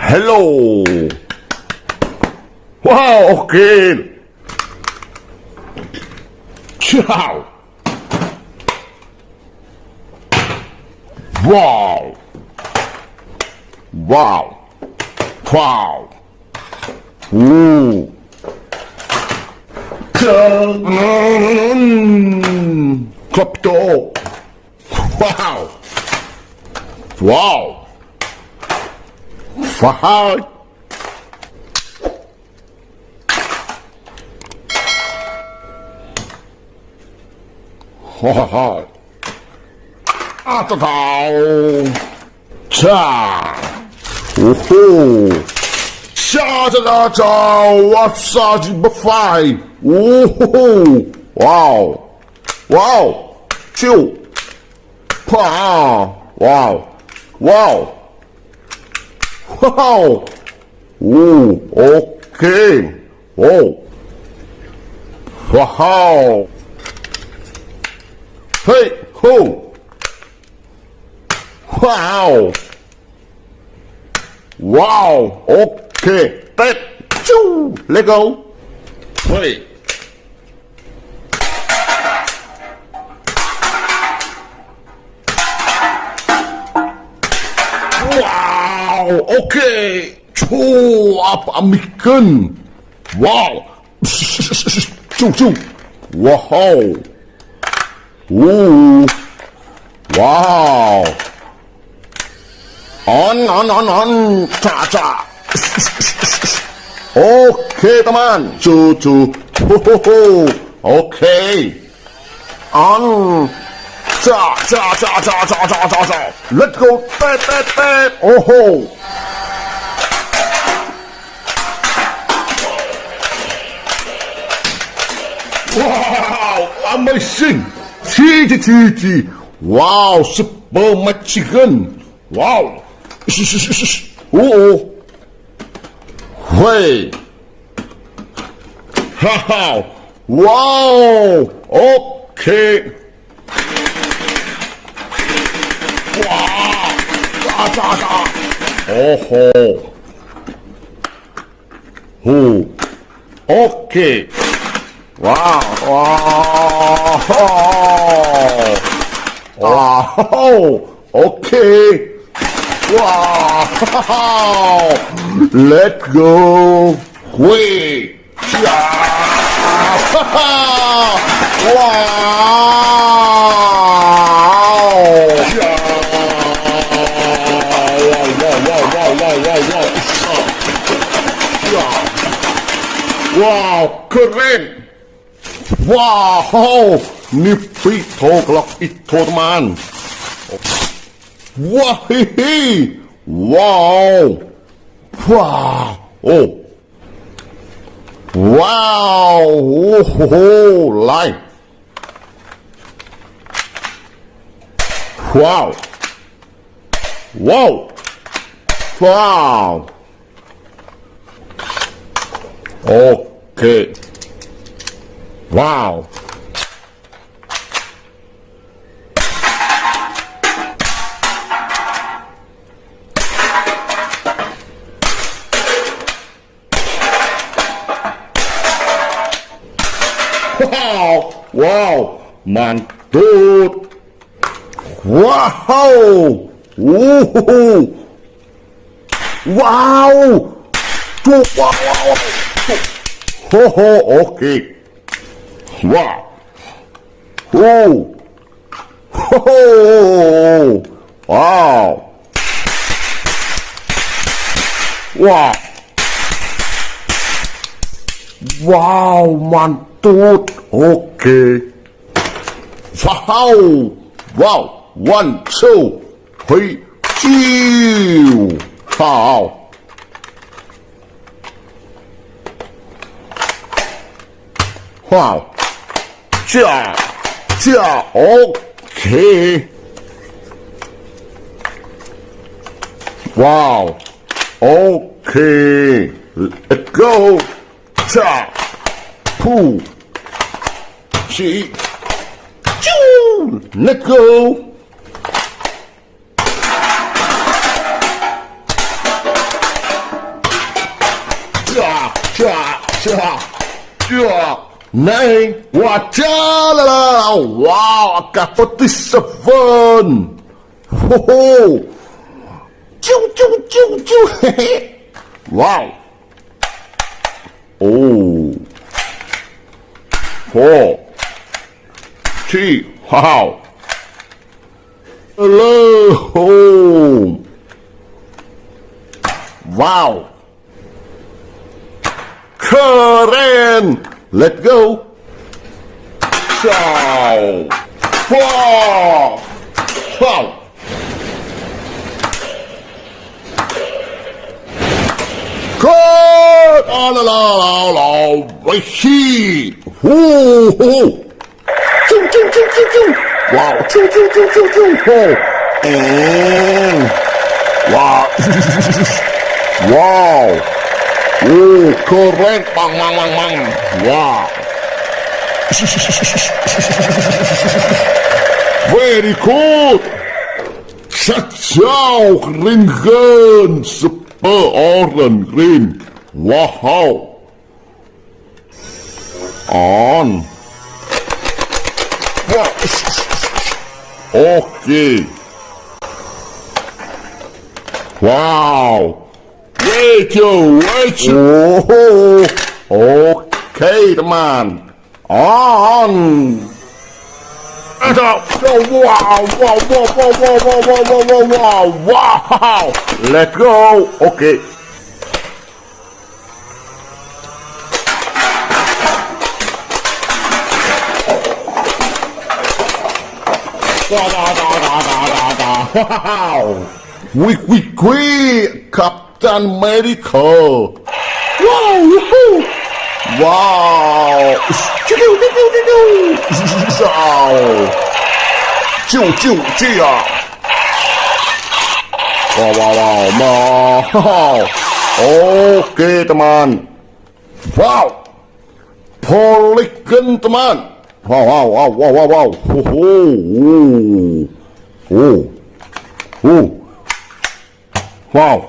Hello. Wow, okay. Ciao. Wow. Wow. Wow. Ooh. Crypto. Wow. Wow. Wow. Wow. 자, 오호. 샤자자자, 왓사지 버파이. 오호. 와우. 와우. 쭈. 파. 와우. 와우. 와우. 오, 오케이. 오. 와우. 헤이, 호. 와우. 와우. 오케이. 떼. 쭈. 레고. 헤이. 와우. 오케이. 초압아미끈. 와우. 쭈쭈. 와우. 오. 와우. on. 자. 오케이, 그만. 쭈쭈. 호호호. 오케이. on. 자. Let's go. 떼. 오호. 와우. Amazing. 지지. 와우. 슈퍼 마치근. 와우. 오오. 회. 하하. 와우. 오케이. 와. 자. 오호. 호. 오케이. 와우. 오케이. 와우. Let's go. 휘. 야. 와우. 와우. keren. 와우. 니피토글럭 이토드만. 와히히. 와우. 와. 오. 와우. 오호호. 라이. 와우. 와우. 오케이. 와우. 와우. 만두. 와우. 오호. 와우. 와우. 호호. 오케이. 와. 오. 호호. 와우. 와. 와우. 만두. 오케이. 와우. 1, 2, 3, 찌우. 와우. 와우. 자. 오케이. 와우. 오케이. Let's go. 자. 푸. 시. 쭈. Let's go. Nine, wow, AK47. Wow. Oh. 4, 3, wow. Hello. Wow. Keren. Let's go. Ciao. Wow. Wow. Good. Oh, la la la la. Right here. Whoo, whoo. Choo, choo, choo, choo, choo. Wow. Choo, choo, choo, choo, choo. Oh. And wow. Wow. Oh, keren. Bang, bang, bang, bang. Wow. Very good. Ciao, ringen. Super orange green. Wow. On. Wow. Okay. Wow. Wait you. Oh, okay, teman. On. Wow, wow, wow, wow, wow, wow, wow, wow, wow, wow. Let's go. Okay. Wow. We, Captain America. Wow, woohoo. Wow. Wow. Oke, teman. Wow. Polygon, teman. Wow. Wow.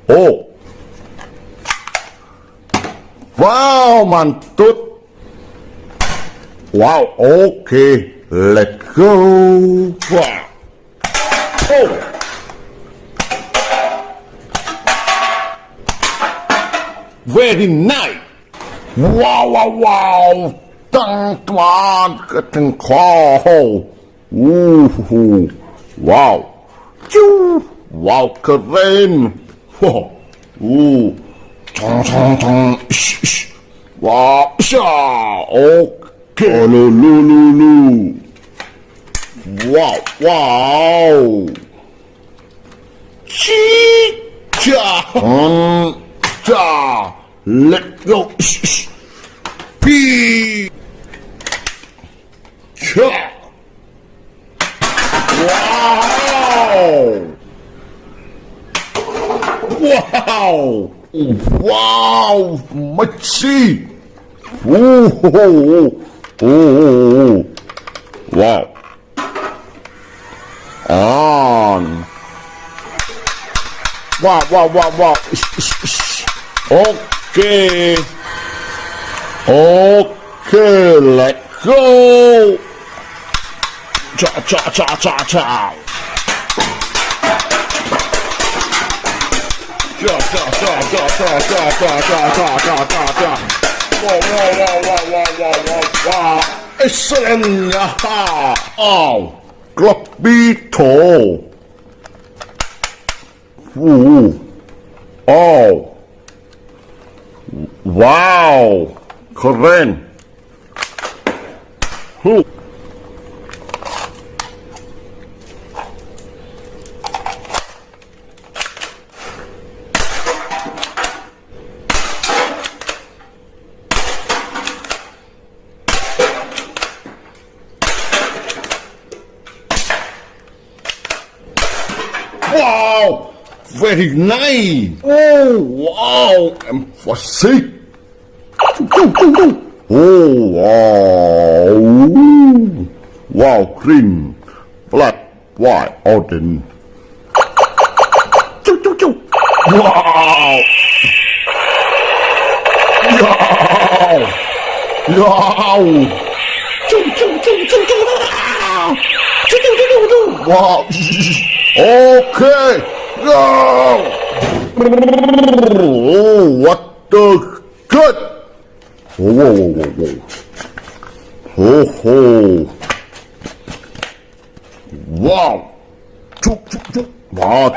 Oh. Wow, mantut. Wow, okay. Let's go. Wow. Oh. Very nice. Wow. Teman, ketengkol. Wow. Wow, keren. Wow. Wow. Okay. Lulu. Wow. Let's go. P. Wow, masih. Wow. On. Wow. Okay, let's go. Ciao. Wow. Excellent. Oh, Globito. Oh. Wow. Keren. Wow, very nice. Oh, wow, emphasis. Oh, wow, green, black, white, orange. Wow. Wow! Wow! Okay! No! Oh, what the good? Whoa. Oh. Wow! Wow!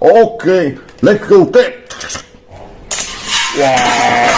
Okay, let's go then. Wow!